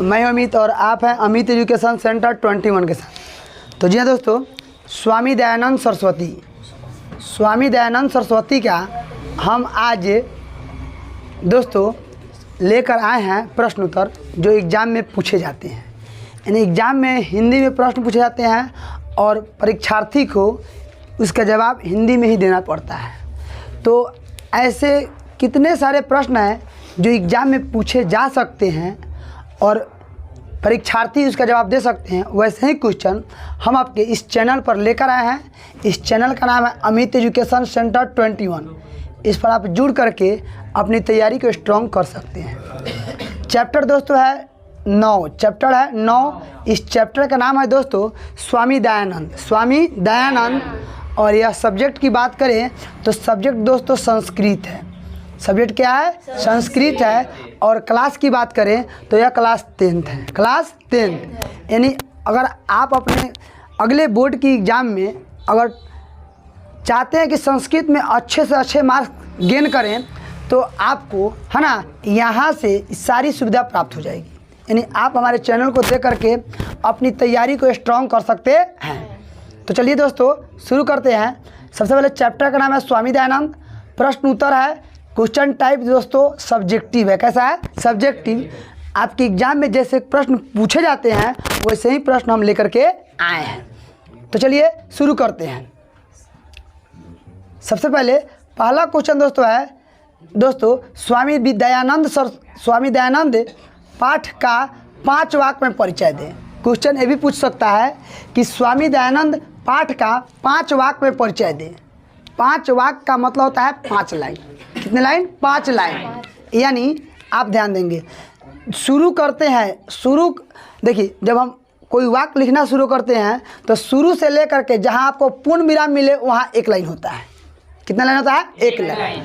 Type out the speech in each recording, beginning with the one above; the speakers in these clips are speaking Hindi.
मैं अमित और आप हैं अमित एजुकेशन सेंटर 21 के साथ। तो जी हाँ दोस्तों, स्वामी दयानंद सरस्वती का हम आज दोस्तों लेकर आए हैं प्रश्न उत्तर जो एग्ज़ाम में पूछे जाते हैं। यानी एग्ज़ाम में हिंदी में प्रश्न पूछे जाते हैं और परीक्षार्थी को उसका जवाब हिंदी में ही देना पड़ता है। तो ऐसे कितने सारे प्रश्न हैं जो एग्ज़ाम में पूछे जा सकते हैं और परीक्षार्थी उसका जवाब दे सकते हैं। वैसे ही क्वेश्चन हम आपके इस चैनल पर लेकर आए हैं। इस चैनल का नाम है अमित एजुकेशन सेंटर 21। इस पर आप जुड़ करके अपनी तैयारी को स्ट्रॉन्ग कर सकते हैं। चैप्टर दोस्तों है 9, चैप्टर है 9। इस चैप्टर का नाम है दोस्तों स्वामी दयानंद। और यह सब्जेक्ट की बात करें तो सब्जेक्ट दोस्तों संस्कृत है। सब्जेक्ट क्या है? संस्कृत है। और क्लास की बात करें तो यह क्लास 10th है, क्लास 10th। यानी अगर आप अपने अगले बोर्ड की एग्ज़ाम में अगर चाहते हैं कि संस्कृत में अच्छे से अच्छे मार्क्स गेन करें तो आपको है ना यहाँ से सारी सुविधा प्राप्त हो जाएगी। यानी आप हमारे चैनल को देख करके अपनी तैयारी को स्ट्रॉन्ग कर सकते हैं। तो चलिए दोस्तों शुरू करते हैं। सबसे पहले चैप्टर का नाम है स्वामी दयानंद। प्रश्न उत्तर है। क्वेश्चन टाइप दोस्तों सब्जेक्टिव है। कैसा है? सब्जेक्टिव। आपके एग्जाम में जैसे प्रश्न पूछे जाते हैं वैसे ही प्रश्न हम लेकर के आए हैं। तो चलिए शुरू करते हैं। सबसे पहले पहला क्वेश्चन दोस्तों है स्वामी दयानंद पाठ का 5 वाक्य में परिचय दें। क्वेश्चन ये भी पूछ सकता है कि स्वामी दयानंद पाठ का 5 वाक्य में परिचय दें। 5 वाक्य का मतलब होता है 5 लाइन। कितने लाइन? 5 लाइन। यानी आप ध्यान देंगे, शुरू करते हैं देखिए जब हम कोई वाक्य लिखना शुरू करते हैं तो शुरू से लेकर के जहां आपको पूर्ण विराम मिले वहां 1 लाइन होता है। कितना लाइन होता है? 1 लाइन।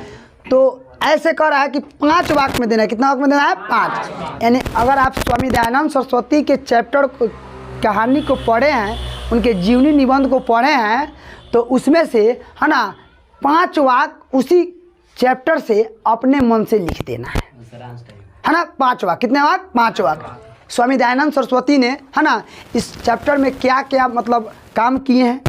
तो ऐसे कर रहा है कि 5 वाक्य में देना है। कितना वाक्य में देना है? 5। यानी अगर आप स्वामी दयानंद सरस्वती के चैप्टर को कहानी को पढ़े हैं, उनके जीवनी निबंध को पढ़े हैं, तो उसमें से है ना 5 वाक्य उसी चैप्टर से अपने मन से लिख देना है ना। 5 वाक्य। कितने वाक्य? 5 वाक्य। स्वामी दयानंद सरस्वती ने है ना इस चैप्टर में क्या क्या मतलब काम किए हैं,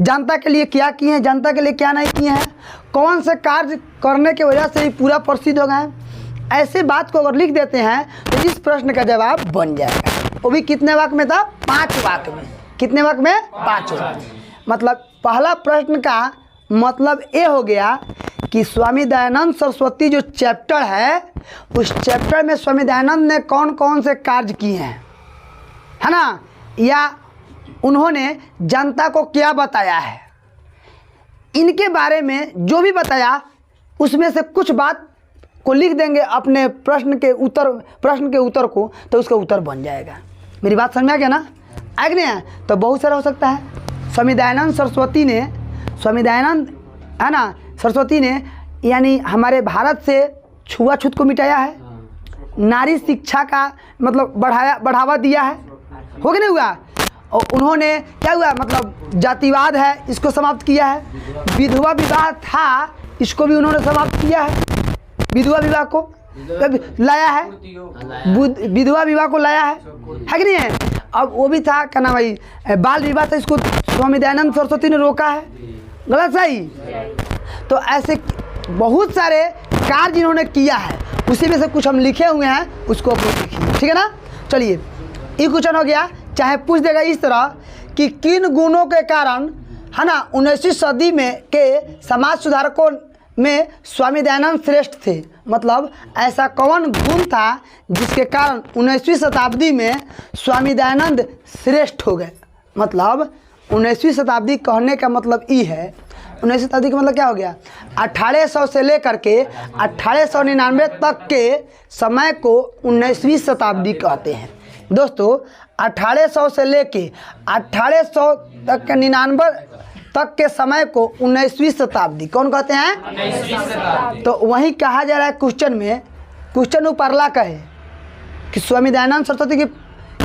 जनता के लिए क्या किए हैं, जनता के लिए क्या नहीं किए हैं, कौन से कार्य करने की वजह से ही पूरा प्रसिद्ध हो गए, ऐसे बात को अगर लिख देते हैं तो इस प्रश्न का जवाब बन जाएगा। वो भी कितने वाक्य में था? 5 वाक्य में। कितने वाक्य में? 5 वाक्य। मतलब पहला प्रश्न का मतलब ये हो गया कि स्वामी दयानंद सरस्वती जो चैप्टर है उस चैप्टर में स्वामी दयानंद ने कौन कौन से कार्य किए हैं, है ना, या उन्होंने जनता को क्या बताया है, इनके बारे में जो भी बताया उसमें से कुछ बात को लिख देंगे अपने प्रश्न के उत्तर को, तो उसका उत्तर बन जाएगा। मेरी बात समझ में आ गया ना? आ गया? तो बहुत सारा हो सकता है। स्वामी दयानंद है ना सरस्वती ने यानी हमारे भारत से छुआछूत को मिटाया है, नारी शिक्षा का मतलब बढ़ावा दिया है। हो गया नहीं हुआ? और उन्होंने क्या हुआ मतलब जातिवाद है इसको समाप्त किया है। विधवा विवाह था इसको भी उन्होंने समाप्त किया है। विधवा विवाह को लाया है, विधवा विवाह को लाया है कि नहीं है? अब वो भी था क्या नाम भाई बाल विवाह था, इसको स्वामी दयानंद सरस्वती ने रोका है। गलत सही? तो ऐसे बहुत सारे कार्य जिन्होंने किया है उसी में से कुछ हम लिखे हुए हैं, उसको आप लोग लिखिए। ठीक है ना? चलिए ये क्वेश्चन हो गया। चाहे पूछ देगा इस तरह कि किन गुणों के कारण है ना 19वीं सदी में के समाज सुधारकों में स्वामी दयानंद श्रेष्ठ थे। मतलब ऐसा कौन गुण था जिसके कारण 19वीं शताब्दी में स्वामी दयानंद श्रेष्ठ हो गए। मतलब 19वीं शताब्दी कहने का मतलब ये है, 19वीं शताब्दी का मतलब क्या हो गया? 1800 से लेकर के 1899 तक के समय को 19वीं शताब्दी कहते हैं दोस्तों। 1800 से लेके 1800 तक के 99 तक के समय को 19वीं शताब्दी कौन कहते हैं? 19वीं शताब्दी। तो वही कहा जा रहा है क्वेश्चन ऊपरला का है कि स्वामी दयानंद सरस्वती के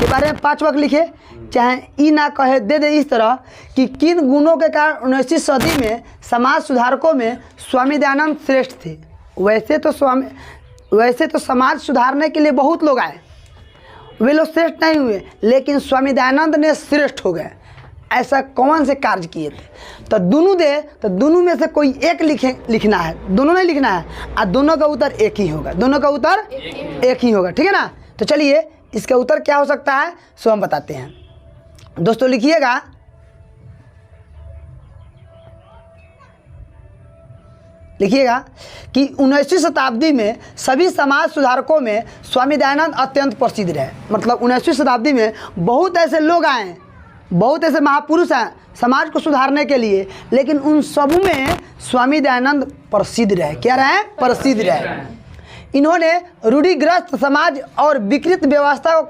बारे में 5 वाक्य लिखे, चाहे ई ना कहे दे इस तरह कि किन गुणों के कारण 19वीं सदी में समाज सुधारकों में स्वामी दयानंद श्रेष्ठ थे। वैसे तो समाज सुधारने के लिए बहुत लोग आए, वे लोग श्रेष्ठ नहीं हुए, लेकिन स्वामी दयानंद ने श्रेष्ठ हो गए। ऐसा कौन से कार्य किए थे? तो दोनों दे, तो दोनों में से कोई एक लिखना है, दोनों नहीं लिखना है, और दोनों का उत्तर एक ही होगा, दोनों का उत्तर एक ही होगा, ठीक है ना। तो चलिए इसका उत्तर क्या हो सकता है सो हम बताते हैं। दोस्तों लिखिएगा, कि 19वीं शताब्दी में सभी समाज सुधारकों में स्वामी दयानंद अत्यंत प्रसिद्ध रहे। मतलब 19वीं शताब्दी में बहुत ऐसे लोग आए, बहुत ऐसे महापुरुष हैं समाज को सुधारने के लिए, लेकिन उन सब में स्वामी दयानंद प्रसिद्ध रहे। क्या रहे? प्रसिद्ध रहे। इन्होंने रूढ़िग्रस्त समाज और विकृत व्यवस्था को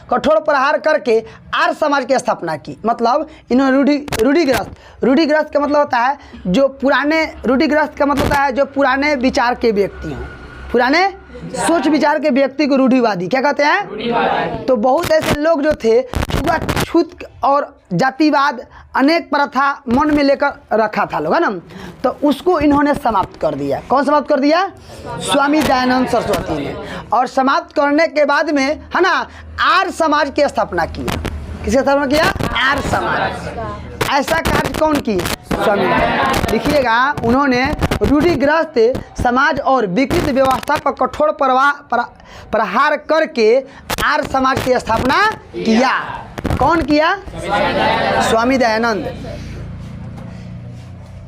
कठोर प्रहार करके आर्य समाज की स्थापना की। मतलब इन्होंने रूढ़िग्रस्त का मतलब होता है जो पुराने, रूढ़िग्रस्त का मतलब होता है जो पुराने विचार के व्यक्ति हों, पुराने सोच विचार के व्यक्ति को रूढ़िवादी क्या कहते हैं। तो बहुत ऐसे लोग जो थे छूत और जातिवाद अनेक प्रथा मन में लेकर रखा था लोग, है ना। तो उसको इन्होंने समाप्त कर दिया। कौन समाप्त कर दिया? स्वामी दयानंद सरस्वती ने। और समाप्त करने के बाद में, है ना, आर्य समाज की स्थापना किया। किसकी स्थापना किया? आर्य समाज। ऐसा कार्य कौन किया? स्वामी। लिखिएगा, उन्होंने रूढ़िग्रस्त समाज और विकृत व्यवस्था पर कठोर प्रहार करके आर्य समाज की स्थापना किया। कौन किया? स्वामी दयानंद।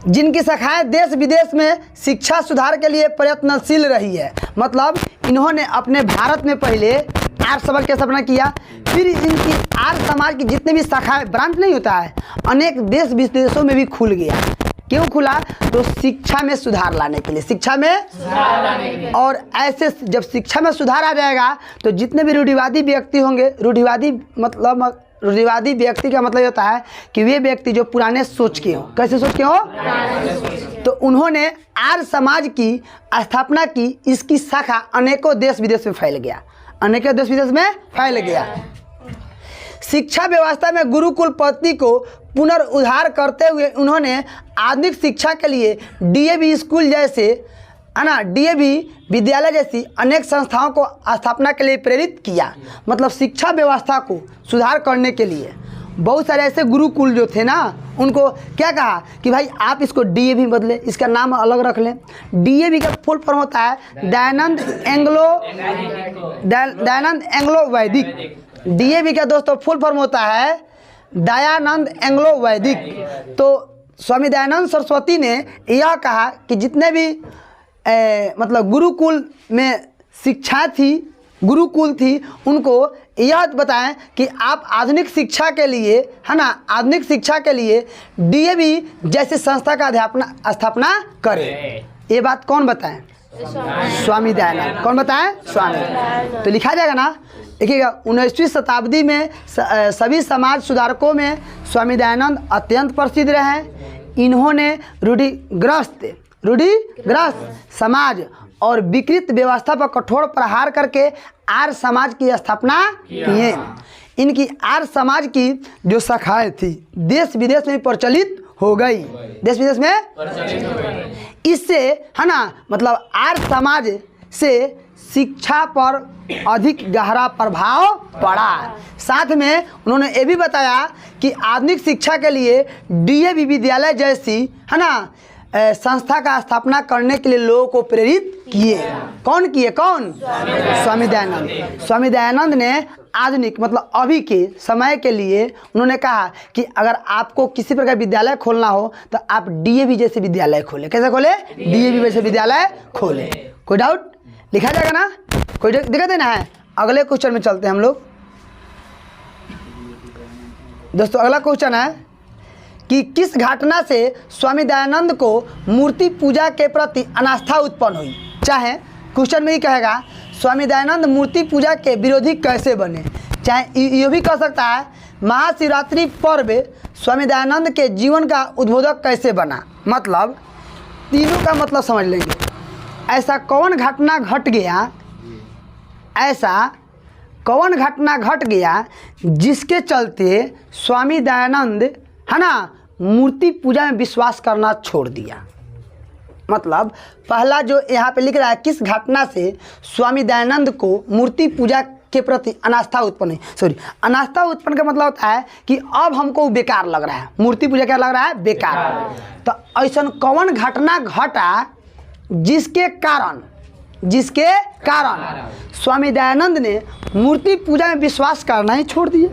जिनकी शाखाएं देश विदेश में शिक्षा सुधार के लिए प्रयत्नशील रही है। मतलब इन्होंने अपने भारत में पहले आर्य समाज की स्थापना किया, फिर इनकी आर्य समाज की जितने भी शाखाएं, ब्रांच नहीं होता है, अनेक देश विदेशों में भी खुल गया। क्यों खुला? तो शिक्षा में सुधार लाने के लिए, शिक्षा में। और ऐसे जब शिक्षा में सुधार आ जाएगा तो जितने भी रूढ़िवादी व्यक्ति होंगे, रूढ़िवादी व्यक्ति का मतलब होता है कि वे व्यक्ति जो पुराने सोच के हों। कैसे सोच के हों? तो उन्होंने आर्य समाज की स्थापना की। इसकी शाखा अनेकों देश विदेश में फैल गया, अनेकों देश विदेश में फैल गया। शिक्षा व्यवस्था में गुरुकुल पद्धति को पुनरुद्धार करते हुए उन्होंने आधुनिक शिक्षा के लिए डीएवी स्कूल जैसे, है ना, डीएवी विद्यालय जैसी अनेक संस्थाओं को स्थापना के लिए प्रेरित किया। मतलब शिक्षा व्यवस्था को सुधार करने के लिए बहुत सारे ऐसे गुरुकुल जो थे ना, उनको क्या कहा कि भाई आप इसको डीएवी बदले, इसका नाम अलग रख लें। डीएवी का फुल फॉर्म होता है दयानंद एंग्लो वैदिक। डीएवी का दोस्तों फुल फॉर्म होता है दयानंद एंग्लो वैदिक। तो स्वामी दयानंद सरस्वती ने यह कहा कि जितने भी मतलब गुरुकुल में शिक्षा थी, गुरुकुल थी, उनको यह बताएं कि आप आधुनिक शिक्षा के लिए, है ना, आधुनिक शिक्षा के लिए डीएवी जैसे संस्था का स्थापना करें। ये बात कौन बताएं? स्वामी दयानंद। कौन बताएं? स्वामी। तो लिखा जाएगा ना, देखिएगा, 19वीं शताब्दी में सभी समाज सुधारकों में स्वामी दयानंद अत्यंत प्रसिद्ध रहे। इन्होंने रूढ़िग्रस्त समाज और विकृत व्यवस्था पर कठोर प्रहार करके आर्य समाज की स्थापना किए। इनकी आर्य समाज की जो शाखाएं थी देश विदेश में प्रचलित हो गई, देश विदेश में प्रचलित हो गई। इससे, है ना, मतलब आर्य समाज से शिक्षा पर अधिक गहरा प्रभाव पड़ा। साथ में उन्होंने ये भी बताया कि आधुनिक शिक्षा के लिए डीएवी विद्यालय जैसी, है ना, संस्था का स्थापना करने के लिए लोगों को प्रेरित किए। कौन किए? कौन? स्वामी दयानंद। स्वामी दयानंद ने आधुनिक मतलब अभी के समय के लिए उन्होंने कहा कि अगर आपको किसी प्रकार विद्यालय खोलना हो तो आप डीएवी जैसे विद्यालय खोले। कैसे खोले? डीएवी जैसे विद्यालय खोले। कोई डाउट? लिखा जाएगा ना, कोई दिक्कत है ना? है। अगले क्वेश्चन में चलते हैं हम लोग। दोस्तों अगला क्वेश्चन है कि किस घटना से स्वामी दयानंद को मूर्ति पूजा के प्रति अनास्था उत्पन्न हुई। चाहे क्वेश्चन में ही कहेगा स्वामी दयानंद मूर्ति पूजा के विरोधी कैसे बने। चाहे ये भी कह सकता है महाशिवरात्रि पर्व स्वामी दयानंद के जीवन का उद्बोधक कैसे बना। मतलब तीनों का मतलब समझ लेंगे। ऐसा कौन घटना घट गया, ऐसा कौन घटना घट गया जिसके चलते स्वामी दयानंद, है ना, मूर्ति पूजा में विश्वास करना छोड़ दिया। मतलब पहला जो यहाँ पे लिख रहा है, किस घटना से स्वामी दयानंद को मूर्ति पूजा के प्रति अनास्था उत्पन्न, अनास्था उत्पन्न का मतलब होता है कि अब हमको बेकार लग रहा है, मूर्ति पूजा क्या लग रहा है, बेकार। तो ऐसा कौन घटना घटा जिसके कारण स्वामी दयानंद ने मूर्ति पूजा में विश्वास करना ही छोड़ दिया?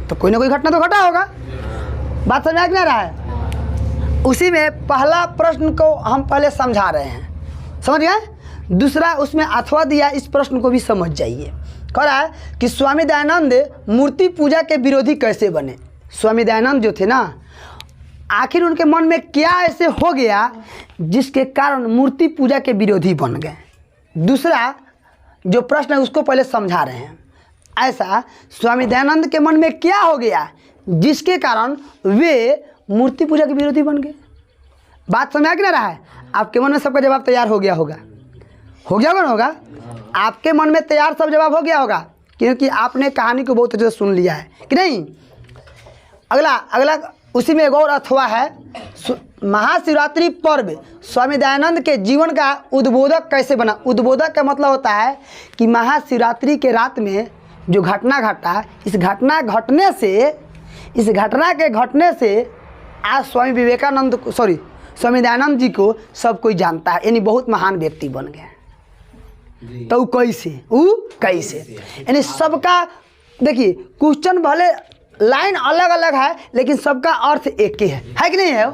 तो कोई ना कोई घटना तो घटा होगा। बात समझ में आ रहा है? उसी में पहला प्रश्न को हम पहले समझा रहे हैं, समझ गए? दूसरा उसमें अथवा दिया, इस प्रश्न को भी समझ जाइए। कह रहा है कि स्वामी दयानंद मूर्ति पूजा के विरोधी कैसे बने। स्वामी दयानंद जो थे ना, आखिर उनके मन में क्या ऐसे हो गया जिसके कारण मूर्ति पूजा के विरोधी बन गए। दूसरा जो प्रश्न है उसको पहले समझा रहे हैं। ऐसा स्वामी दयानंद के मन में क्या हो गया जिसके कारण वे मूर्ति पूजा के विरोधी बन गए। बात समझ आ कि ना रहा है? आपके मन में सबका जवाब तैयार हो गया होगा ना होगा? आपके मन में तैयार सब जवाब हो गया होगा, क्योंकि आपने कहानी को बहुत अच्छे से सुन लिया है कि नहीं। अगला उसी में एक और अथवा है, महाशिवरात्रि पर्व स्वामी दयानंद के जीवन का उद्बोधक कैसे बना। उद्बोधक का मतलब होता है कि महाशिवरात्रि के रात में जो घटना घटा, इस घटना के घटने से आज स्वामी दयानंद जी को सब कोई जानता है, यानी बहुत महान व्यक्ति बन गए। तो कैसे यानी सबका, देखिए क्वेश्चन भले लाइन अलग अलग है लेकिन सबका अर्थ एक ही है कि नहीं है?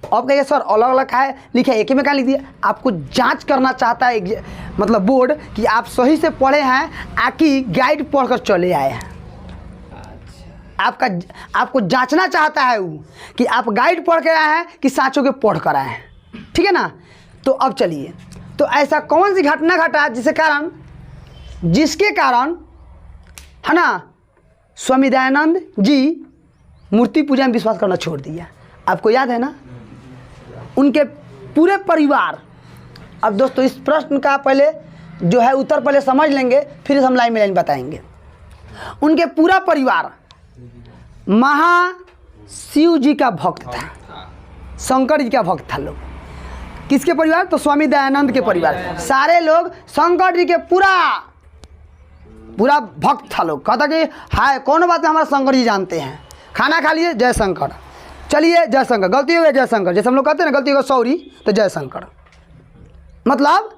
आप कहिए सर अलग अलग है लिखा है, एक ही में कहाँ लिख दिया? आपको जांच करना चाहता है मतलब बोर्ड कि आप सही से पढ़े हैं आकि गाइड पढ़कर चले आए हैं। आपको जांचना चाहता है वो कि आप गाइड पढ़ के आए हैं कि साँचों के पढ़ कर आए हैं, ठीक है ना? तो अब चलिए, तो ऐसा कौन सी घटना घटा जिसके कारण है ना स्वामी दयानंद जी मूर्ति पूजा में विश्वास करना छोड़ दिया? आपको याद है ना? उनके पूरे परिवार। अब दोस्तों इस प्रश्न का पहले जो है उत्तर पहले समझ लेंगे, फिर हम लाइन में लाइन बताएंगे। उनके पूरा परिवार महाशिव जी का भक्त था, शंकर जी का भक्त था। लोग किसके परिवार? तो स्वामी दयानंद के परिवार। सारे लोग शंकर जी के पूरा भक्त था। लोग कहता कि हाय कौन बात है, हमारा शंकर जी जानते हैं। खाना खा लिए जय शंकर, चलिए जय शंकर, गलती हो गई जय शंकर, जैसे हम लोग कहते हैं ना गलती हो गई सॉरी तो जय शंकर। मतलब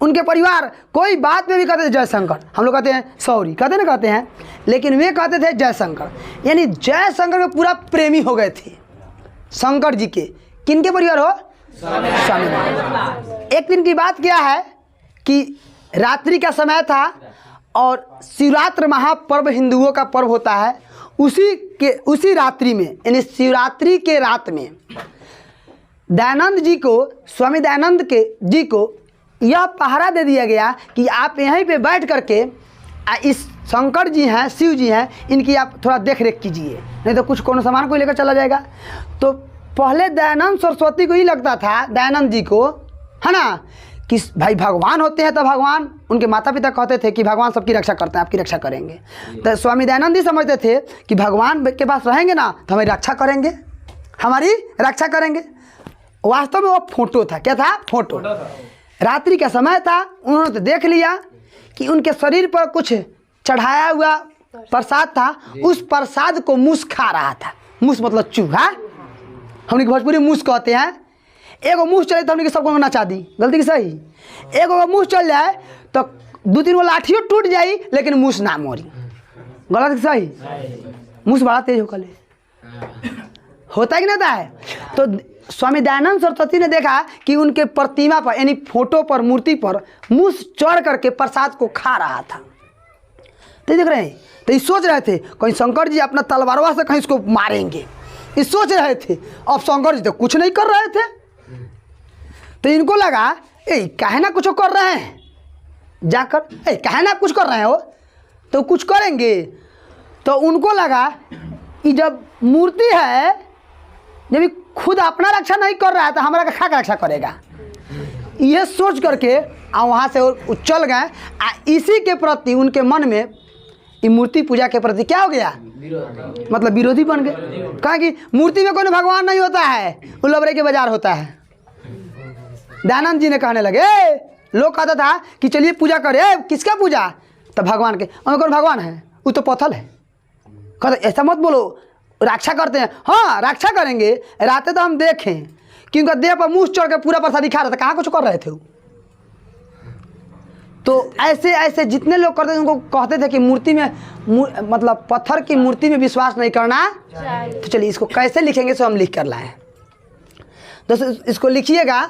उनके परिवार कोई बात में भी कहते थे जय शंकर, हम लोग कहते हैं सॉरी कहते हैं, लेकिन वे कहते थे जय शंकर। यानी जय शंकर के पूरा प्रेमी हो गए थे शंकर जी के। किनके परिवार हो? स्वामी। एक दिन की बात क्या है कि रात्रि का समय था और शिवरात्रि महापर्व हिंदुओं का पर्व होता है। उसी रात्रि में यानी शिवरात्रि के रात में स्वामी दयानंद जी को यह पहरा दे दिया गया कि आप यहीं पे बैठ करके इस शंकर जी हैं, शिव जी हैं, इनकी आप थोड़ा देख रेख कीजिए, नहीं तो कुछ कोनो सामान को लेकर चला जाएगा। तो पहले दयानंद सरस्वती को ही लगता था, दयानंद जी को, है ना, कि भाई भगवान होते हैं तो भगवान, उनके माता पिता कहते थे कि भगवान सबकी रक्षा करते हैं, आपकी रक्षा करेंगे। तो स्वामी दयानंद जी समझते थे कि भगवान के पास रहेंगे ना तो हमारी रक्षा करेंगे। वास्तव में वो फोटो था। क्या था? फोटो। रात्रि का समय था, उन्होंने तो देख लिया कि उनके शरीर पर कुछ चढ़ाया हुआ प्रसाद था, उस प्रसाद को मूस खा रहा था। मूस मतलब चूहा, हमने भोजपुरी मूस कहते हैं। एगो मूस चले तो हमने सबको नचा दी, गलती की सही। एगो मूस चल जाए तो 2-3 गो लाठियों टूट जाई लेकिन मूस ना मोरी, गलत की सही। मूस बड़ा तेज होता ही नहीं है। तो स्वामी दयानंद सरस्वती ने देखा कि उनके प्रतिमा पर यानी फोटो पर, मूर्ति पर मूस चढ़ करके प्रसाद को खा रहा था। तो देख रहे हैं, तो ये सोच रहे थे कहीं शंकर जी अपना तलवारवा से कहीं इसको मारेंगे, ये सोच रहे थे। अब शंकर जी तो कुछ नहीं कर रहे थे, तो इनको लगा काहे ना कुछ कर रहे हैं, जाकर काहे ना कुछ कर रहे हो तो कुछ करेंगे। तो उनको लगा कि जब मूर्ति है, जब खुद अपना रक्षा नहीं कर रहा है तो हमारा खा का रक्षा करेगा, यह सोच करके वहाँ से चल गए। इसी के प्रति उनके मन में मूर्ति पूजा के प्रति क्या हो गया, मतलब विरोधी बन गए। कहा कि मूर्ति में कोई भगवान नहीं होता है, उल्लबरे के बाजार होता है। दयानंद जी ने कहने लगे, लोग कहता था कि चलिए पूजा करें, किसका पूजा? तो भगवान के हमें कौन भगवान है? वो तो पत्थर है। कहते ऐसा मत बोलो, रक्षा करते हैं। हाँ रक्षा करेंगे, रातें तो हम देखें कि उनका देह पर मुँह चढ़ के पूरा प्रसाद दिखा रहा था, कहाँ कुछ कर रहे थे वो। तो ऐसे ऐसे जितने लोग करते थे उनको कहते थे कि मूर्ति में मतलब पत्थर की मूर्ति में विश्वास नहीं करना। तो चलिए इसको कैसे लिखेंगे, सो हम लिख कर लाए। दोस्तों इसको लिखिएगा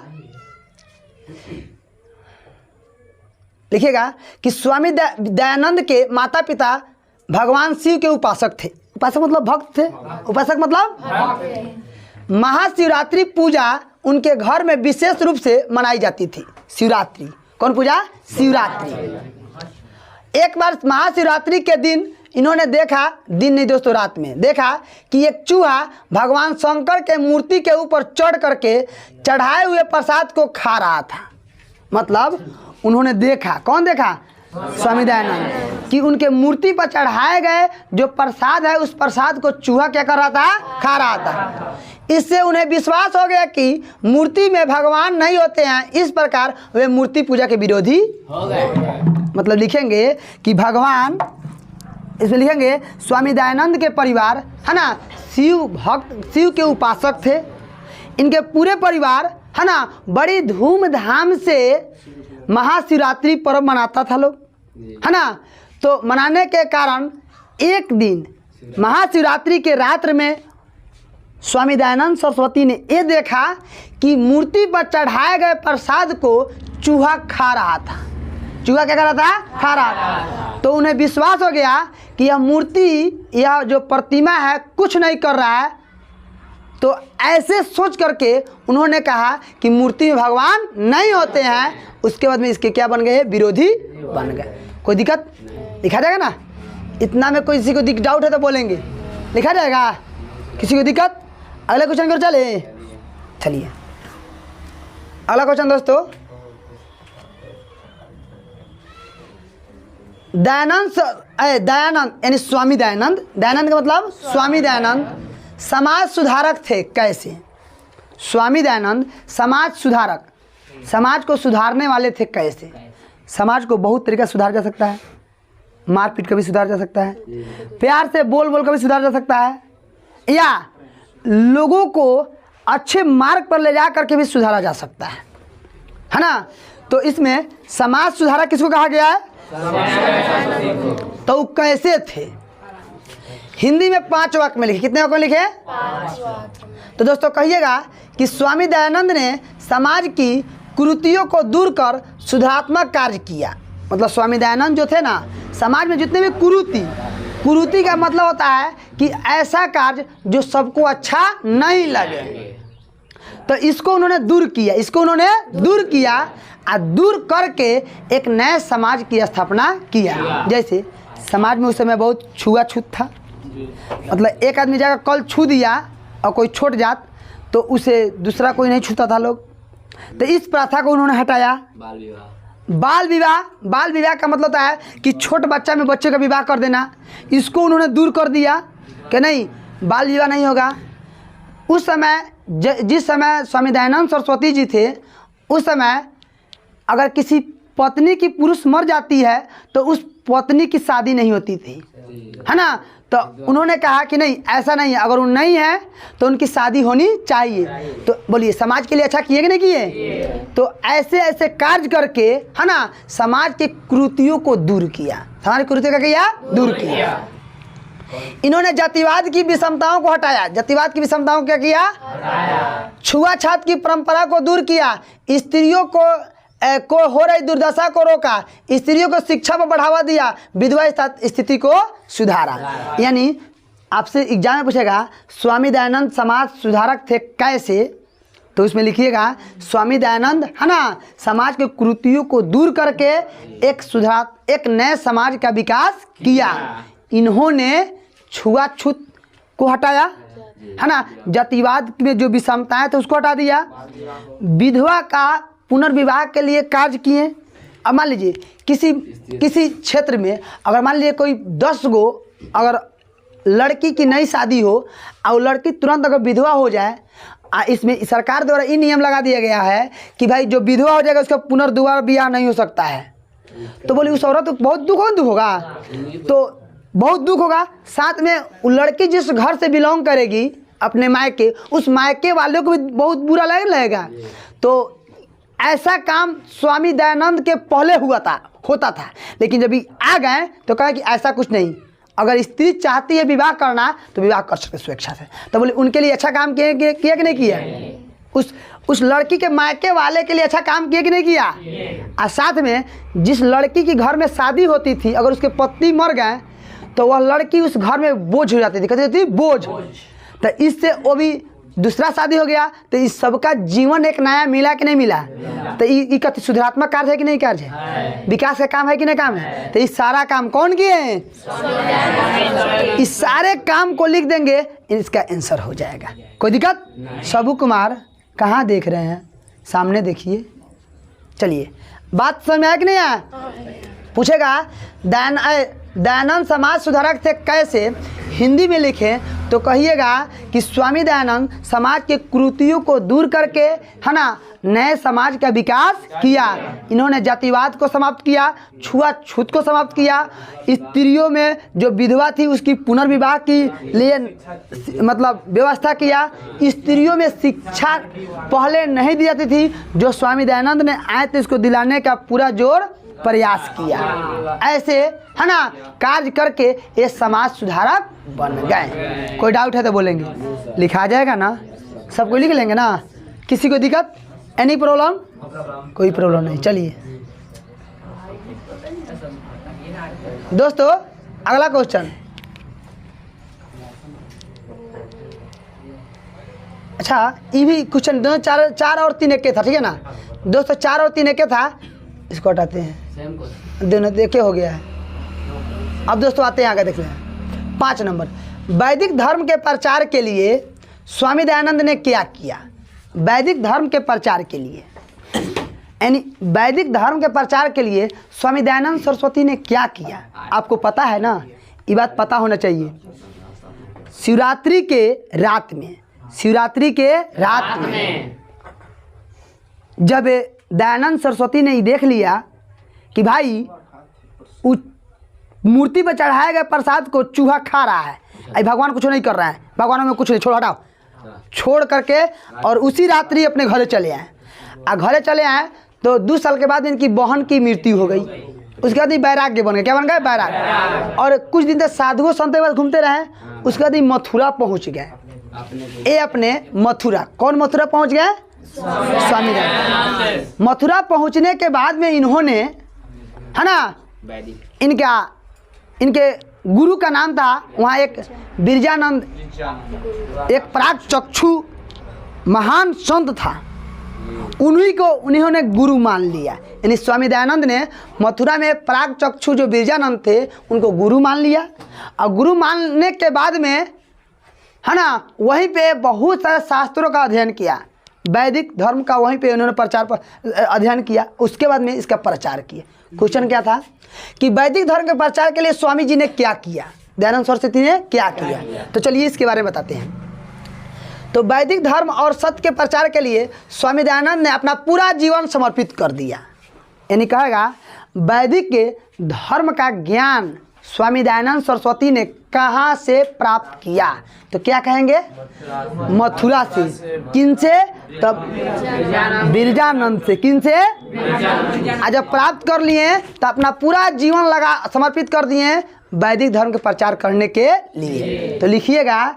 कि स्वामी दयानंद के माता पिता भगवान शिव के उपासक थे। उपासक मतलब भक्त थे। उपासक मतलब महाशिवरात्रि पूजा उनके घर में विशेष रूप से मनाई जाती थी। शिवरात्रि कौन पूजा? शिवरात्रि। एक बार महाशिवरात्रि के दिन इन्होंने देखा, दिन नहीं दोस्तों रात में देखा कि एक चूहा भगवान शंकर के मूर्ति के ऊपर चढ़ करके चढ़ाए हुए प्रसाद को खा रहा था। मतलब उन्होंने देखा, कौन देखा? स्वामी दयानंद, कि उनके मूर्ति पर चढ़ाए गए जो प्रसाद है उस प्रसाद को चूहा क्या कर रहा था? खा रहा था। इससे उन्हें विश्वास हो गया कि मूर्ति में भगवान नहीं होते हैं। इस प्रकार वे मूर्ति पूजा के विरोधी हो गए। मतलब लिखेंगे कि भगवान, इसमें लिखेंगे स्वामी दयानंद के परिवार है ना शिव भक्त, शिव के उपासक थे। इनके पूरे परिवार है ना बड़ी धूमधाम से महाशिवरात्रि पर्व मनाता था लोग, है ना। तो मनाने के कारण एक दिन महाशिवरात्रि के रात्र में स्वामी दयानंद सरस्वती ने ये देखा कि मूर्ति पर चढ़ाए गए प्रसाद को चूहा खा रहा था। चूहा क्या कर रहा था? खा रहा था। तो उन्हें विश्वास हो गया कि यह मूर्ति, यह जो प्रतिमा है कुछ नहीं कर रहा है। तो ऐसे सोच करके उन्होंने कहा कि मूर्ति में भगवान नहीं होते हैं। उसके बाद में इसके क्या बन गए? विरोधी बन गए। कोई दिक्कत? लिखा जाएगा ना? इतना में कोई किसी को डाउट है तो बोलेंगे, लिखा जाएगा। किसी को दिक्कत? अगला क्वेश्चन कर चले। चलिए अगला क्वेश्चन दोस्तों, दयानंद यानी स्वामी दयानंद, दयानंद का मतलब स्वामी दयानंद समाज सुधारक थे। कैसे? स्वामी दयानंद समाज सुधारक, समाज को सुधारने वाले थे। कैसे? समाज को बहुत तरीका सुधार जा सकता है। मारपीट का भी सुधार जा सकता है, प्यार से बोल बोल कर भी सुधार जा सकता है, या लोगों को अच्छे मार्ग पर ले जा करके भी सुधारा जा सकता है ना। तो इसमें समाज सुधारक किसको कहा गया है? तो कैसे थे? हिंदी में 5 वाक्य में लिखे। कितने वाक्य में लिखे? 5 वाक्य। तो दोस्तों कहिएगा कि स्वामी दयानंद ने समाज की कुरीतियों को दूर कर सुधारात्मक कार्य किया। मतलब स्वामी दयानंद जो थे ना, समाज में जितने भी कुरीति का मतलब होता है कि ऐसा कार्य जो सबको अच्छा नहीं लगे, तो इसको उन्होंने दूर किया। इसको उन्होंने दूर किया और दूर करके एक नए समाज की स्थापना किया। जैसे समाज में उस समय बहुत छुआछूत था। मतलब एक आदमी जाकर कल छू दिया और कोई छोट जात तो उसे दूसरा कोई नहीं छूता था लोग। तो इस प्रथा को उन्होंने हटाया। बाल विवाह का मतलब होता है कि छोट बच्चा में बच्चे का विवाह कर देना। इसको उन्होंने दूर कर दिया कि नहीं, बाल विवाह नहीं होगा। उस समय जिस समय स्वामी दयानंद सरस्वती जी थे, उस समय अगर किसी पत्नी की पुरुष मर जाती है तो उस पत्नी की शादी नहीं होती थी, है ना। तो उन्होंने कहा कि नहीं, ऐसा नहीं है, अगर वो नहीं है तो उनकी शादी होनी चाहिए। तो बोलिए समाज के लिए अच्छा किए कि नहीं किए? तो ऐसे ऐसे कार्य करके है ना समाज के कुरीतियों को दूर किया। समाज की कुरीतियों का किया? दूर किया। इन्होंने जातिवाद की विषमताओं को हटाया। जातिवाद की विषमताओं को क्या किया? छुआछूत की परंपरा को दूर किया। स्त्रियों को हो रही दुर्दशा को रोका। स्त्रियों को शिक्षा पर बढ़ावा दिया। विधवा स्थिति को सुधारा। यानी आपसे एग्जाम में पूछेगा स्वामी दयानंद समाज सुधारक थे कैसे, तो उसमें लिखिएगा स्वामी दयानंद है ना समाज के कुरीतियों को दूर करके एक नए समाज का विकास किया। इन्होंने छुआछूत को हटाया, है ना। जातिवाद में जो विषमताएं थे उसको हटा दिया। विधवा का पुनर्विवाह के लिए कार्य किए। अब मान लीजिए किसी क्षेत्र में अगर मान लीजिए कोई 10 गो अगर लड़की की नई शादी हो और लड़की तुरंत अगर विधवा हो जाए, इसमें सरकार द्वारा ये नियम लगा दिया गया है कि भाई जो विधवा हो जाएगा उसका पुनर्दुबारा ब्याह नहीं हो सकता है। तो बोली उस औरत को बहुत दुख होगा, तो बहुत दुख होगा। साथ में वो लड़की जिस घर से बिलोंग करेगी अपने मायके, उस मायके वालों को भी बहुत बुरा लगेगा। तो ऐसा काम स्वामी दयानंद के पहले होता था, लेकिन जब आ गए तो कहा कि ऐसा कुछ नहीं, अगर स्त्री चाहती है विवाह करना तो विवाह कर सकते स्वेच्छा से। तो बोले उनके लिए अच्छा काम किया कि नहीं किया? उस लड़की के मायके वाले के लिए अच्छा काम किया कि नहीं किया? और साथ में जिस लड़की की घर में शादी होती थी, अगर उसके पति मर गए तो वह लड़की उस घर में बोझ हो जाती थी, कहती थी बोझ। तो इससे वो भी दूसरा शादी हो गया, तो इस सबका जीवन एक नया मिला कि नहीं मिला? तो ये कथी सुधारात्मक कार्य है कि नहीं कार्य है? विकास का काम है कि नहीं काम है? तो इस सारा काम कौन किए हैं? इस सारे काम को लिख देंगे, इसका आंसर हो जाएगा। कोई दिक्कत? सबू कुमार कहाँ देख रहे हैं? सामने देखिए। चलिए, बात समझ में आया कि नहीं आया? पूछेगा दयानंद समाज सुधारक थे कैसे, हिंदी में लिखें तो कहिएगा कि स्वामी दयानंद समाज के कुरीतियों को दूर करके, है ना, नए समाज का विकास किया। इन्होंने जातिवाद को समाप्त किया, छुआछूत को समाप्त किया, स्त्रियों में जो विधवा थी उसकी पुनर्विवाह की लिए मतलब व्यवस्था किया। स्त्रियों में शिक्षा पहले नहीं दी जाती थी, जो स्वामी दयानंद ने आए थे इसको दिलाने का पूरा जोर प्रयास किया। ऐसे, है ना, कार्य करके ये समाज सुधारक बन गए। कोई डाउट है तो बोलेंगे, लिखा जाएगा ना? सबको लिख लेंगे ना? किसी को दिक्कत? Any problem? कोई प्रॉब्लम नहीं। चलिए दोस्तों, अगला क्वेश्चन। अच्छा, ये भी क्वेश्चन दोनों चार और 3 एक था, ठीक है ना दोस्तों? 4 और 3 एक था, इसको हटाते हैं, दोनों देखे हो गया है। अब दोस्तों आते हैं आगे, देख लें 5 नंबर। वैदिक धर्म के प्रचार के लिए स्वामी दयानंद ने क्या किया? वैदिक धर्म के प्रचार के लिए, यानी वैदिक धर्म के प्रचार के लिए स्वामी दयानंद सरस्वती ने क्या किया? आपको पता है ना, ये बात पता होना चाहिए। शिवरात्रि के रात में जब दयानंद सरस्वती ने देख लिया कि भाई मूर्ति पर चढ़ाए गए प्रसाद को चूहा खा रहा है, अरे भगवान कुछ नहीं कर रहा है, भगवान में कुछ नहीं, छोड़ हटाओ, छोड़ करके और उसी रात्रि अपने घरे चले आए। तो 2 साल के बाद इनकी बहन की मृत्यु हो गई। उसके बाद वैराग्य बन गए। क्या बन गए? बैराग। और कुछ दिन तक साधुओं संतों के बाद घूमते रहे। उसके बाद मथुरा पहुंच गए। ये अपने मथुरा, कौन मथुरा पहुंच गए? स्वामी दयानंद। मथुरा पहुंचने के बाद में इन्होंने, है ना, इनके गुरु का नाम था वहाँ एक बिरजानंद, एक प्राग चक्षु महान संत था, उन्होंने गुरु मान लिया। यानी स्वामी दयानंद ने मथुरा में प्राग चक्षु जो बिरजानंद थे उनको गुरु मान लिया। और गुरु मानने के बाद में, है ना, वहीं पे बहुत सारे शास्त्रों का अध्ययन किया, वैदिक धर्म का वहीं पे उन्होंने प्रचार पर अध्ययन किया। उसके बाद में इसका प्रचार किया। क्वेश्चन क्या था कि वैदिक धर्म के प्रचार के लिए स्वामी जी ने क्या किया, दयानंद सरस्वती ने क्या किया? तो चलिए इसके बारे में बताते हैं। तो वैदिक धर्म और सत्य के प्रचार के लिए स्वामी दयानंद ने अपना पूरा जीवन समर्पित कर दिया। यानी कहेगा वैदिक के धर्म का ज्ञान स्वामी दयानंद सरस्वती ने कहाँ से प्राप्त किया? तो क्या कहेंगे? मथुरा से। किन से? तब बिरजानंद से। किन से? जब प्राप्त कर लिए तो अपना पूरा जीवन समर्पित कर दिए वैदिक धर्म के प्रचार करने के लिए। तो लिखिएगा,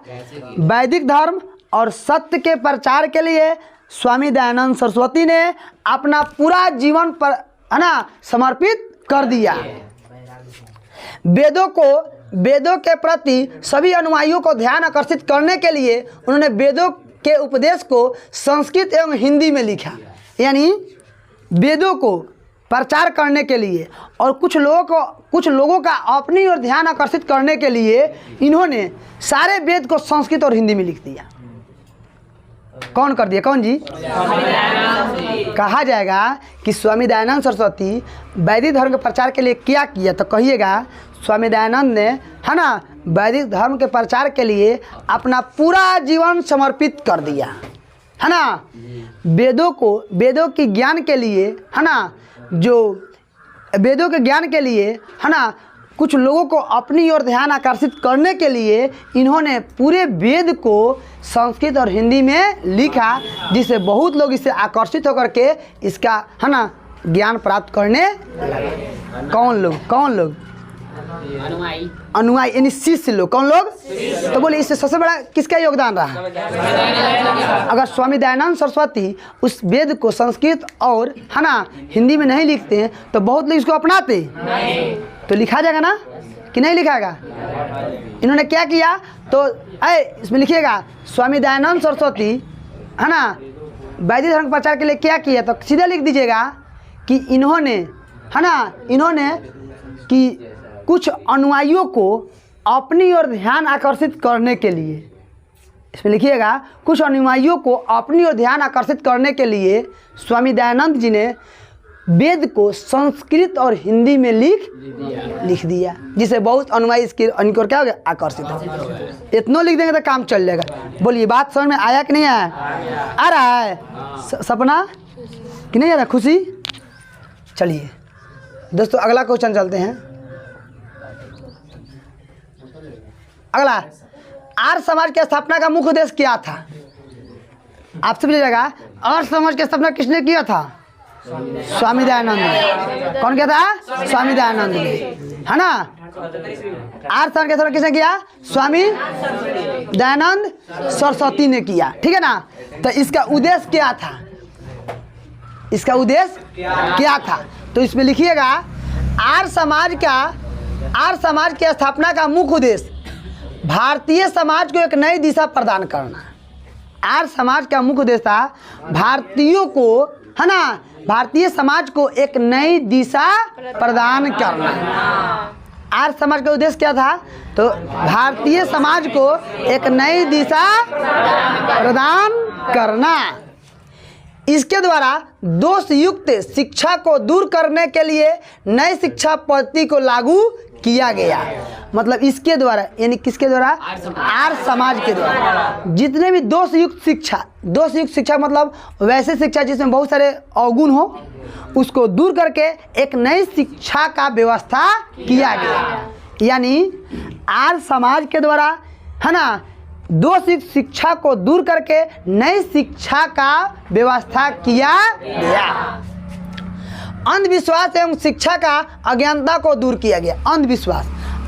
वैदिक धर्म और सत्य के प्रचार के लिए स्वामी दयानंद सरस्वती ने अपना पूरा जीवन पर, है ना, समर्पित कर दिया। वेदों के प्रति सभी अनुयायियों को ध्यान आकर्षित करने के लिए उन्होंने वेदों के उपदेश को संस्कृत एवं हिंदी में लिखा। यानी वेदों को प्रचार करने के लिए और कुछ लोगों का अपनी ओर ध्यान आकर्षित करने के लिए इन्होंने सारे वेद को संस्कृत और हिंदी में लिख दिया। कौन कर दिया? कौन जी? कहा जाएगा कि स्वामी दयानंद सरस्वती वैदिक धर्म के प्रचार के लिए क्या किया? तो कहिएगा स्वामी दयानंद ने, है ना, वैदिक धर्म के प्रचार के लिए अपना पूरा जीवन समर्पित कर दिया, है ना। वेदों की ज्ञान के लिए, है ना, जो वेदों के ज्ञान के लिए, है ना, कुछ लोगों को अपनी ओर ध्यान आकर्षित करने के लिए इन्होंने पूरे वेद को संस्कृत और हिंदी में लिखा, जिससे बहुत लोग इससे आकर्षित होकर के इसका, है ना, ज्ञान प्राप्त करने लगे। कौन लोग? अनुयायी यानी शिष्य लोग। कौन लोग? तो बोले इससे सबसे बड़ा किसका योगदान रहा? अगर स्वामी दयानंद सरस्वती उस वेद को संस्कृत और, है ना, हिंदी में नहीं लिखते हैं तो बहुत लोग इसको अपनाते तो लिखा जाएगा ना कि नहीं लिखाएगा? इन्होंने क्या किया तो इसमें लिखिएगा स्वामी दयानंद सरस्वती, है ना, वैदिक धर्म प्रचार के लिए क्या किया, तो सीधे लिख दीजिएगा कि इन्होंने, है ना, इन्होंने कि कुछ अनुयायियों को अपनी ओर ध्यान आकर्षित करने के लिए, इसमें लिखिएगा कुछ अनुयायियों को अपनी ओर ध्यान आकर्षित करने के लिए स्वामी दयानंद जी ने वेद को संस्कृत और हिंदी में लिख दिया, जिसे बहुत अनुयायी इसकी इनकी ओर क्या हो गया? आकर्षित हो। इतना लिख देंगे तो काम चल जाएगा। बोलिए बात समझ में आया कि नहीं आया? आ रहा है सपना कि नहीं आ रहा? खुशी? चलिए दोस्तों अगला क्वेश्चन चलते हैं। अगला, आर्य समाज की स्थापना का मुख्य उद्देश्य क्या था? आपसे पूछेगा आर्य समाज की स्थापना किसने किया था? स्वामी दयानंद ने। कौन किया था? स्वामी दयानंद ने, है ना। आर्य समाज की स्थापना किसने किया? स्वामी दयानंद सरस्वती ने किया, ठीक है ना। तो इसका उद्देश्य क्या था? इसका उद्देश्य क्या था? तो इसमें लिखिएगा आर्य समाज की स्थापना का मुख्य उद्देश्य भारतीय समाज को एक नई दिशा प्रदान करना। आर्य समाज का मुख्य उद्देश्य था भारतीयों को, है ना, भारतीय समाज को एक नई दिशा प्रदान करना। आर्य समाज का उद्देश्य क्या था? तो भारतीय समाज को एक नई दिशा प्रदान करना। इसके द्वारा दोषयुक्त शिक्षा को दूर करने के लिए नई शिक्षा पद्धति को लागू किया गया। मतलब इसके द्वारा, यानी किसके द्वारा? आर्य समाज के द्वारा जितने भी दोषयुक्त शिक्षा मतलब वैसे शिक्षा जिसमें बहुत सारे अवगुण हो, उसको दूर करके एक नई शिक्षा का व्यवस्था किया गया। यानी आर्य समाज के द्वारा, है ना, दोषयुक्त शिक्षा को दूर करके नई शिक्षा का व्यवस्था किया गया। अंधविश्वास एवं शिक्षा का अज्ञानता को दूर किया गया।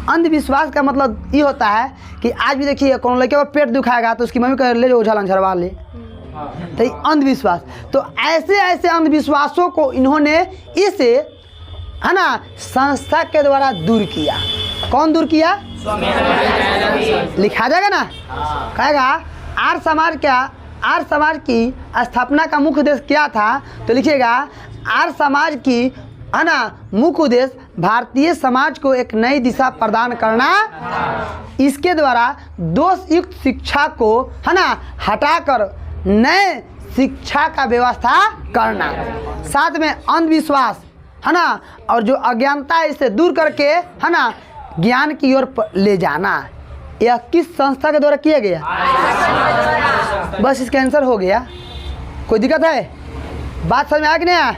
अंधविश्वास का मतलब ये होता है कि आज भी देखिए कौन लड़के को पेट दुखाएगा तो उसकी मम्मी कह ले जो ओझा झड़वा ले, तो अंधविश्वास। तो ऐसे अंधविश्वासों को इन्होंने इसे, है ना, संस्था के द्वारा दूर किया। कौन दूर किया? लिखा जाएगा ना, कहेगा आर्य समाज की स्थापना का मुख्य उद्देश्य क्या था? तो लिखिएगा आर्य समाज की, है ना, मुख्य उद्देश्य भारतीय समाज को एक नई दिशा प्रदान करना। इसके द्वारा दोषयुक्त शिक्षा को, है ना, हटाकर नए शिक्षा का व्यवस्था करना। साथ में अंधविश्वास, है ना, और जो अज्ञानता है इसे दूर करके, है ना, ज्ञान की ओर ले जाना। यह किस संस्था के द्वारा किया गया? बस इसका आंसर हो गया। कोई दिक्कत है? बात समझ में आया कि नहीं आया?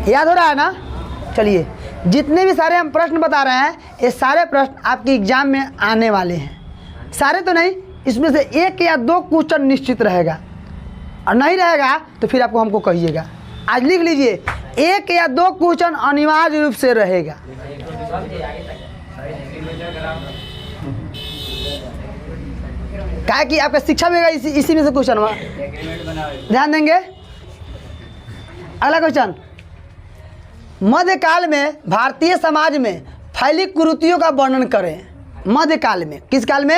याद हो रहा है ना? चलिए, जितने भी सारे हम प्रश्न बता रहे हैं ये सारे प्रश्न आपके एग्जाम में आने वाले हैं। सारे तो नहीं, इसमें से 1 या 2 क्वेश्चन निश्चित रहेगा, और नहीं रहेगा तो फिर आपको हमको कहिएगा। आज लिख लीजिए 1 या 2 क्वेश्चन अनिवार्य रूप से रहेगा। क्या कि आपका शिक्षा मिलेगा इसी में से क्वेश्चन हुआ, ध्यान देंगे। अगला क्वेश्चन, मध्यकाल में भारतीय समाज में फैली कुरीतियों का वर्णन करें। मध्यकाल में, किस काल में?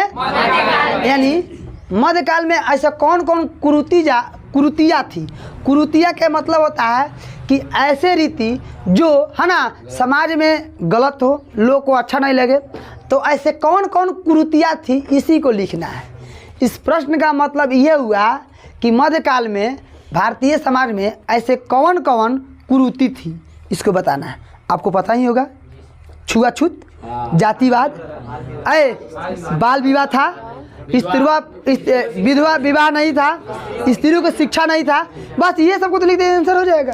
यानी मध्यकाल में ऐसा कौन कौन कुरीतियाँ थी। कुरीतियाँ के मतलब होता है कि ऐसे रीति जो, है ना, समाज में गलत हो, लोग को अच्छा नहीं लगे, तो ऐसे कौन कौन कुरीतियाँ थी इसी को लिखना है। इस प्रश्न का मतलब ये हुआ कि मध्यकाल में भारतीय समाज में ऐसे कौन कौन कुरीति थी, इसको बताना है। आपको पता ही होगा, छुआछूत, जातिवाद, बाल विवाह था, विधवा विवाह नहीं था, स्त्रियों को शिक्षा नहीं था। बस ये सबको तो लिख दे, आंसर हो जाएगा।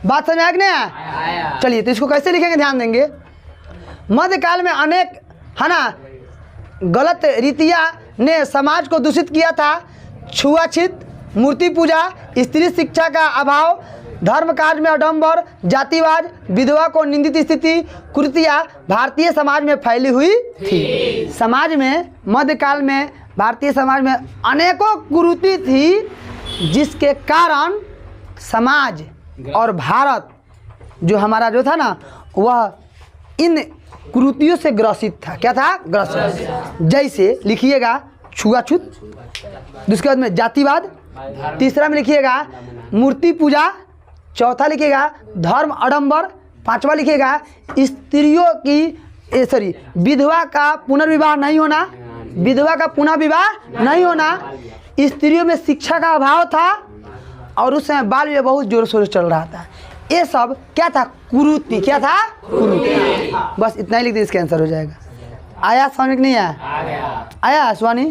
बात समझ में आया कि नहीं आया? चलिए, तो इसको कैसे लिखेंगे ध्यान देंगे। मध्यकाल में अनेक है ना गलत रीतियाँ ने समाज को दूषित किया था। छुआछूत, मूर्ति पूजा, स्त्री शिक्षा का अभाव, धर्म कार्य में आडंबर, जातिवाद, विधवा को निंदित स्थिति, कुरीतियाँ भारतीय समाज में फैली हुई थी। समाज में मध्यकाल में भारतीय समाज में अनेकों कुरीति थी, जिसके कारण समाज और भारत जो हमारा जो था ना, वह इन कुरीतियों से ग्रसित था। क्या था? ग्रसित। जैसे लिखिएगा छुआछूत, दूसरे बाद में जातिवाद, तीसरा में लिखिएगा मूर्ति पूजा, चौथा लिखिएगा धर्म आडंबर, पांचवा लिखिएगा स्त्रियों की विधवा का पुनर्विवाह नहीं होना, विधवा का पुनः विवाह नहीं होना, स्त्रियों में शिक्षा का अभाव था, और उस समय बाल विवाह बहुत जोर शोर से चल रहा था। ये सब क्या था? कुरीति। क्या था? कुरीति। बस इतना ही लिख दे, इसका आंसर हो जाएगा। आया समझ? नहीं आया? आया स्वानी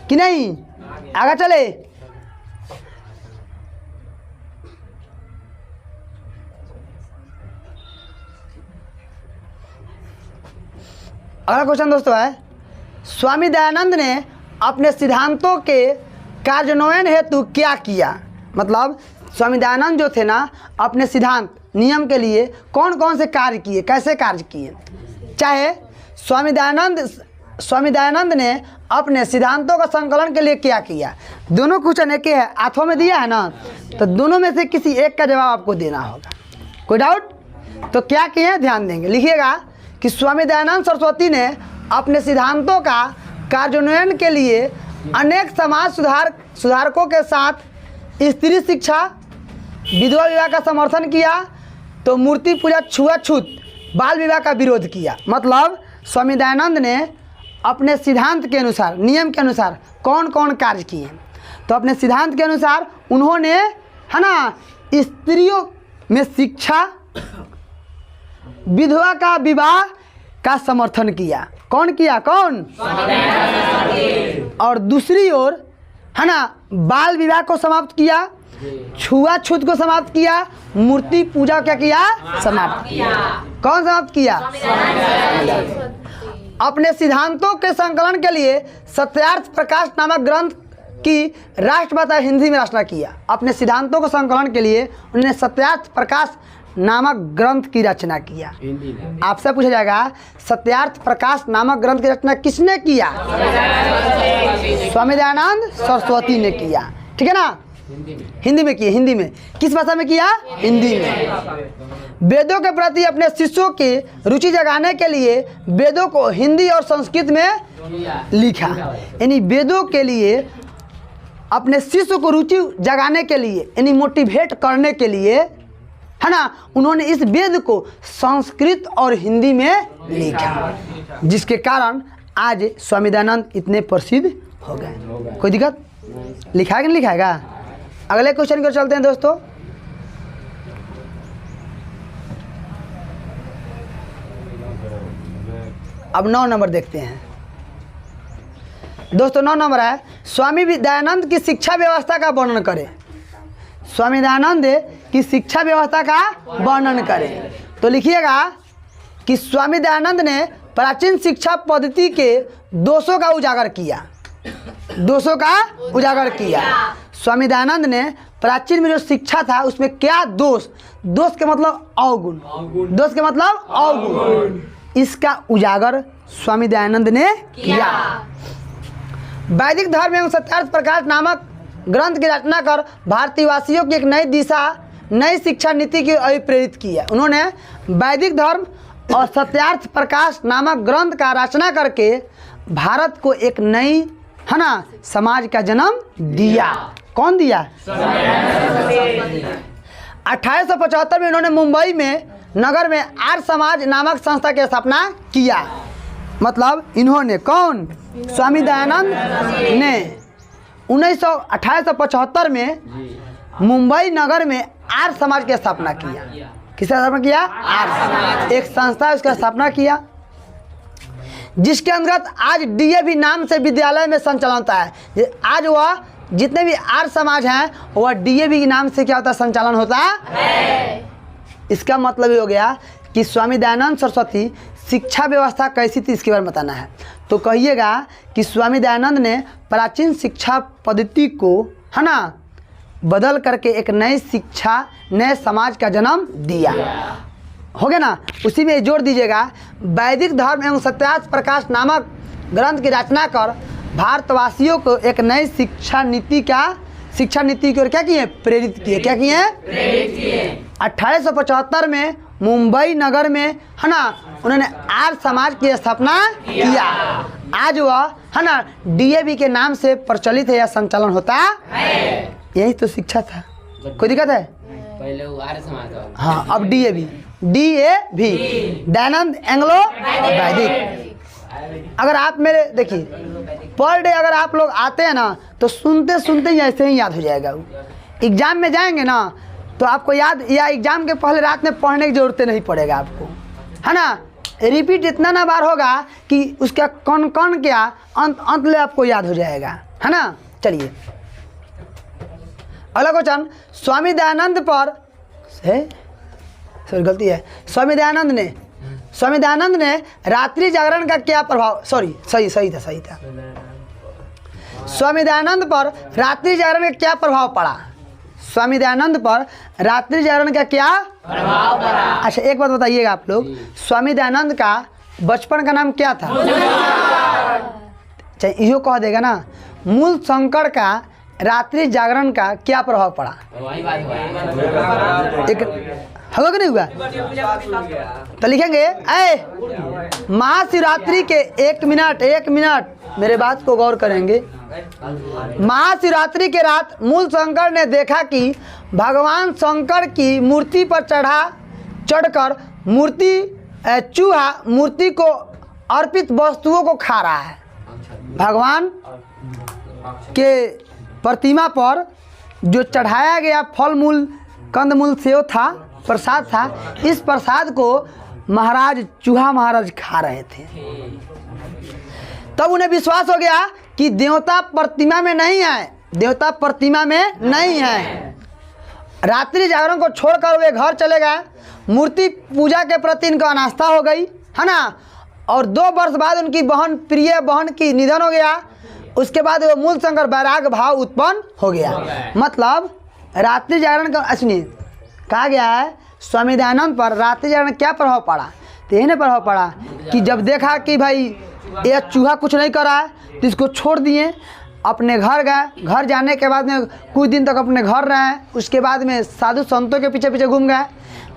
कि नहीं? आगे चले। अगला क्वेश्चन दोस्तों है, स्वामी दयानंद ने अपने सिद्धांतों के कार्यान्वयन हेतु क्या किया? मतलब स्वामी दयानंद जो थे ना, अपने सिद्धांत नियम के लिए कौन कौन से कार्य किए, कैसे कार्य किए? चाहे स्वामी दयानंद ने अपने सिद्धांतों का संकलन के लिए क्या किया? दोनों क्वेश्चन एक ही है, हाथों में दिया है ना, तो दोनों में से किसी एक का जवाब आपको देना होगा। कोई डाउट? तो क्या किए ध्यान देंगे। लिखिएगा कि स्वामी दयानंद सरस्वती ने अपने सिद्धांतों का कार्यान्वयन के लिए अनेक समाज सुधारकों के साथ स्त्री शिक्षा, विधवा विवाह का समर्थन किया, तो मूर्ति पूजा, छुआछूत, बाल विवाह का विरोध किया। मतलब स्वामी दयानंद ने अपने सिद्धांत के अनुसार, नियम के अनुसार कौन कौन कार्य किए? तो अपने सिद्धांत के अनुसार उन्होंने है ना स्त्रियों में शिक्षा, विधवा का विवाह का समर्थन किया। कौन किया? कौन? और दूसरी ओर है ना बाल विवाह को समाप्त किया, छुआछूत को समाप्त किया, मूर्ति पूजा क्या किया? समाप्त किया। कौन समाप्त किया? अपने सिद्धांतों के संकलन के लिए सत्यार्थ प्रकाश नामक ग्रंथ की राष्ट्रभाषा हिंदी में रचना किया। अपने सिद्धांतों को संकलन के लिए उन्होंने सत्यार्थ प्रकाश नामक ग्रंथ की रचना किया। आपसे पूछा जाएगा सत्यार्थ प्रकाश नामक ग्रंथ की रचना किसने किया? स्वामी दयानंद सरस्वती ने किया। ठीक है ना? हिंदी में किया। हिंदी में किस भाषा में किया? हिंदी में। वेदों के प्रति अपने शिष्यों की रुचि जगाने के लिए वेदों को हिंदी और संस्कृत में लिखा। यानी वेदों के लिए अपने शिष्य को रुचि जगाने के लिए, यानी मोटिवेट करने के लिए है ना, उन्होंने इस वेद को संस्कृत और हिंदी में लिखा, जिसके कारण आज स्वामी दयानंद इतने प्रसिद्ध हो गए। कोई दिक्कत? लिखा है कि नहीं लिखाएगा? अगले क्वेश्चन की ओर चलते हैं दोस्तों। अब 9 नंबर देखते हैं दोस्तों। 9 नंबर है स्वामी दयानंद की शिक्षा व्यवस्था का वर्णन करें। स्वामी दयानंद की शिक्षा व्यवस्था का वर्णन करें। तो लिखिएगा कि स्वामी दयानंद ने प्राचीन शिक्षा पद्धति के दोषों का उजागर किया। दोषों का उजागर किया। स्वामी दयानंद ने प्राचीन में जो शिक्षा था उसमें क्या दोष, दोष के मतलब अवगुण, दोष के मतलब अवगुण, इसका उजागर स्वामी दयानंद ने किया। वैदिक धर्म एवं सत्यार्थ प्रकाश नामक ग्रंथ की रचना कर भारतीय वासियों की एक नई दिशा, नई शिक्षा नीति की अभिप्रेरित किया। उन्होंने वैदिक धर्म और सत्यार्थ प्रकाश नामक ग्रंथ का रचना करके भारत को एक नई है ना समाज का जन्म दिया। कौन दिया? 1875 में उन्होंने मुंबई में नगर में आर्य समाज नामक संस्था की स्थापना किया। मतलब इन्होंने, कौन? स्वामी दयानंद ने 1875 में मुंबई नगर में आर्य समाज की स्थापना किया। किसका स्थापना किया? आर्य, एक संस्था है, उसका स्थापना किया, जिसके अंतर्गत आज डीएवी नाम से विद्यालय में संचालन होता है। आज वह जितने भी आर्य समाज हैं वह डीएवी के नाम से क्या होता है, संचालन होता है। इसका मतलब ये हो गया कि स्वामी दयानंद सरस्वती शिक्षा व्यवस्था कैसी थी इसके बारे में बताना है। तो कहिएगा कि स्वामी दयानंद ने प्राचीन शिक्षा पद्धति को, है ना, बदल करके एक नई शिक्षा, नए समाज का जन्म दिया। हो गया ना। उसी में जोड़ दीजिएगा, वैदिक धर्म एवं सत्यार्थ प्रकाश नामक ग्रंथ की रचना कर भारतवासियों को एक नई शिक्षा नीति की ओर क्या किए, प्रेरित किए। क्या किए, प्रेरित किए। 1875 में मुंबई नगर में, है ना, उन्होंने आर्य समाज की स्थापना किया। आज वह, है ना, डीएवी के नाम से प्रचलित है या संचालन होता है। यही तो शिक्षा था। कोई दिक्कत है? पहले वो आर्य समाज था। हाँ, अब डीएवी, दयानंद एंग्लो वैदिक। अगर आप मेरे देखिए पर डे अगर आप लोग आते हैं ना तो सुनते सुनते ही ऐसे ही याद हो जाएगा। एग्जाम में जाएंगे ना तो आपको याद, या एग्जाम के पहले रात में पढ़ने की जरूरत नहीं पड़ेगा आपको, है ना। रिपीट इतना ना बार होगा कि उसका कौन कौन क्या अंत ले आपको याद हो जाएगा, है ना। चलिए अगला क्वेश्चन, स्वामी दयानंद पर सॉरी गलती है, स्वामी दयानंद ने रात्रि जागरण का क्या प्रभाव, सही था। स्वामी दयानंद पर रात्रि जागरण का क्या प्रभाव पड़ा? स्वामी दयानंद पर रात्रि जागरण का क्या प्रभाव पड़ा? अच्छा एक बात बताइएगा आप लोग, स्वामी दयानंद का बचपन का नाम क्या था? चाहे इहो कह देगा ना, मूल शंकर का रात्रि जागरण का क्या प्रभाव पड़ा? एक होगा कि नहीं हुआ? तो लिखेंगे, महाशिवरात्रि के एक मिनट मेरे बात को गौर करेंगे। महाशिवरात्रि के रात मूल शंकर ने देखा कि भगवान शंकर की मूर्ति पर चढ़कर चूहा मूर्ति को अर्पित वस्तुओं को खा रहा है। भगवान के प्रतिमा पर जो चढ़ाया गया फल मूल, कंदमूल, सेव था, प्रसाद था, इस प्रसाद को चूहा महाराज खा रहे थे। तब उन्हें विश्वास हो गया कि देवता प्रतिमा में नहीं है। रात्रि जागरण को छोड़कर वे घर चले गए। मूर्ति पूजा के प्रति इनको अनास्था हो गई, है ना। और 2 वर्ष बाद उनकी प्रिय बहन की निधन हो गया। उसके बाद वो मूल शंकर वैराग भाव उत्पन्न हो गया। मतलब रात्रि जागरण का कहा गया है स्वामी दयानंद पर रात्रि जागरण क्या प्रभाव पड़ा? तो यही प्रभाव पड़ा कि जब देखा कि भाई यह चूहा कुछ नहीं कर रहा है तो इसको छोड़ दिए, अपने घर गए। घर जाने के बाद में कुछ दिन तक अपने घर रहे। उसके बाद में साधु संतों के पीछे पीछे घूम गए।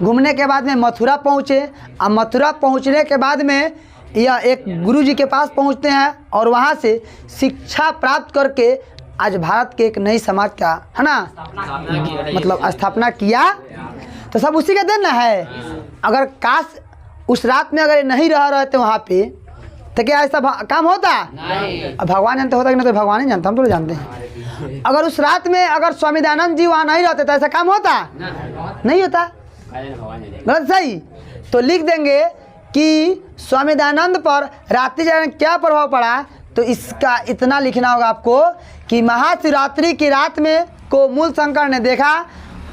घूमने के बाद में मथुरा पहुँचे। और मथुरा पहुँचने के बाद में यह एक गुरु जी के पास पहुँचते हैं और वहाँ से शिक्षा प्राप्त करके आज भारत के एक नई समाज का, है ना, मतलब स्थापना किया। तो सब उसी का देन ना है। अगर काश उस रात में अगर नहीं रहते वहाँ पे तो क्या ऐसा काम होता? अब भगवान जानते होता कि नहीं, तो भगवान ही जानता, हम तो जानते हैं। अगर उस रात में अगर स्वामी दयानंद जी वहाँ नहीं रहते तो ऐसा काम होता? नहीं होता। गलत सही? तो लिख देंगे कि स्वामी दयानंद पर रात्रि जागरण क्या प्रभाव पड़ा। तो इसका इतना लिखना होगा आपको कि महाशिवरात्रि की रात में को मूल शंकर ने देखा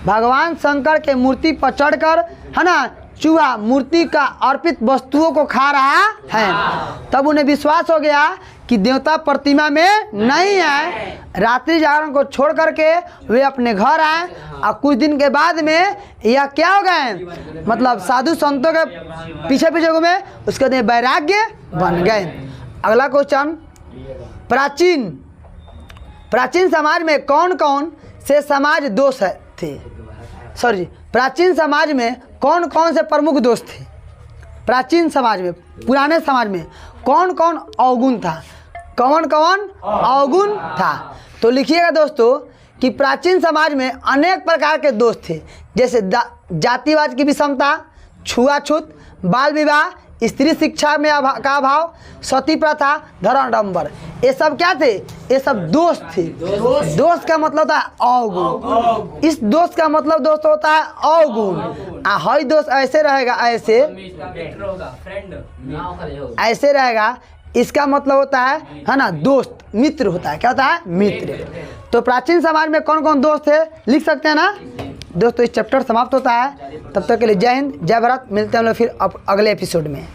भगवान शंकर के मूर्ति पर चढ़कर, है ना, चूहा मूर्ति का अर्पित वस्तुओं को खा रहा है। तब उन्हें विश्वास हो गया कि देवता प्रतिमा में नहीं है। रात्रि जागरण को छोड़ करके वे अपने घर आए और कुछ दिन के बाद में यह क्या हो गए, मतलब साधु संतों के पीछे पीछे घूमे। उसके बाद वैराग्य बन गए। अगला क्वेश्चन, प्राचीन समाज में कौन कौन से समाज दोष थे? प्राचीन समाज में कौन कौन से प्रमुख दोष थे? प्राचीन समाज में, पुराने समाज में कौन कौन अवगुण था? कौन कौन अवगुण था? तो लिखिएगा दोस्तों कि प्राचीन समाज में अनेक प्रकार के दोष थे, जैसे जातिवाद की विषमता, छुआछूत, बाल विवाह, स्त्री शिक्षा में का अभाव, सती प्रथा, धर्माडंबर। ये सब क्या थे? ये सब दोष थे। दोष का मतलब होता है अवगुण। इस दोष का मतलब दोस्त होता है अवगुण। हई दोष ऐसे रहेगा, ऐसे रहेगा। इसका मतलब होता है ना, दोस्त, मित्र होता है। क्या होता है? मित्र। तो प्राचीन समाज में कौन कौन दोष थे लिख सकते हैं ना दोस्तों। इस चैप्टर समाप्त होता है, तब तक के लिए जय हिंद जय भारत। मिलते हैं हम लोग फिर अगले एपिसोड में।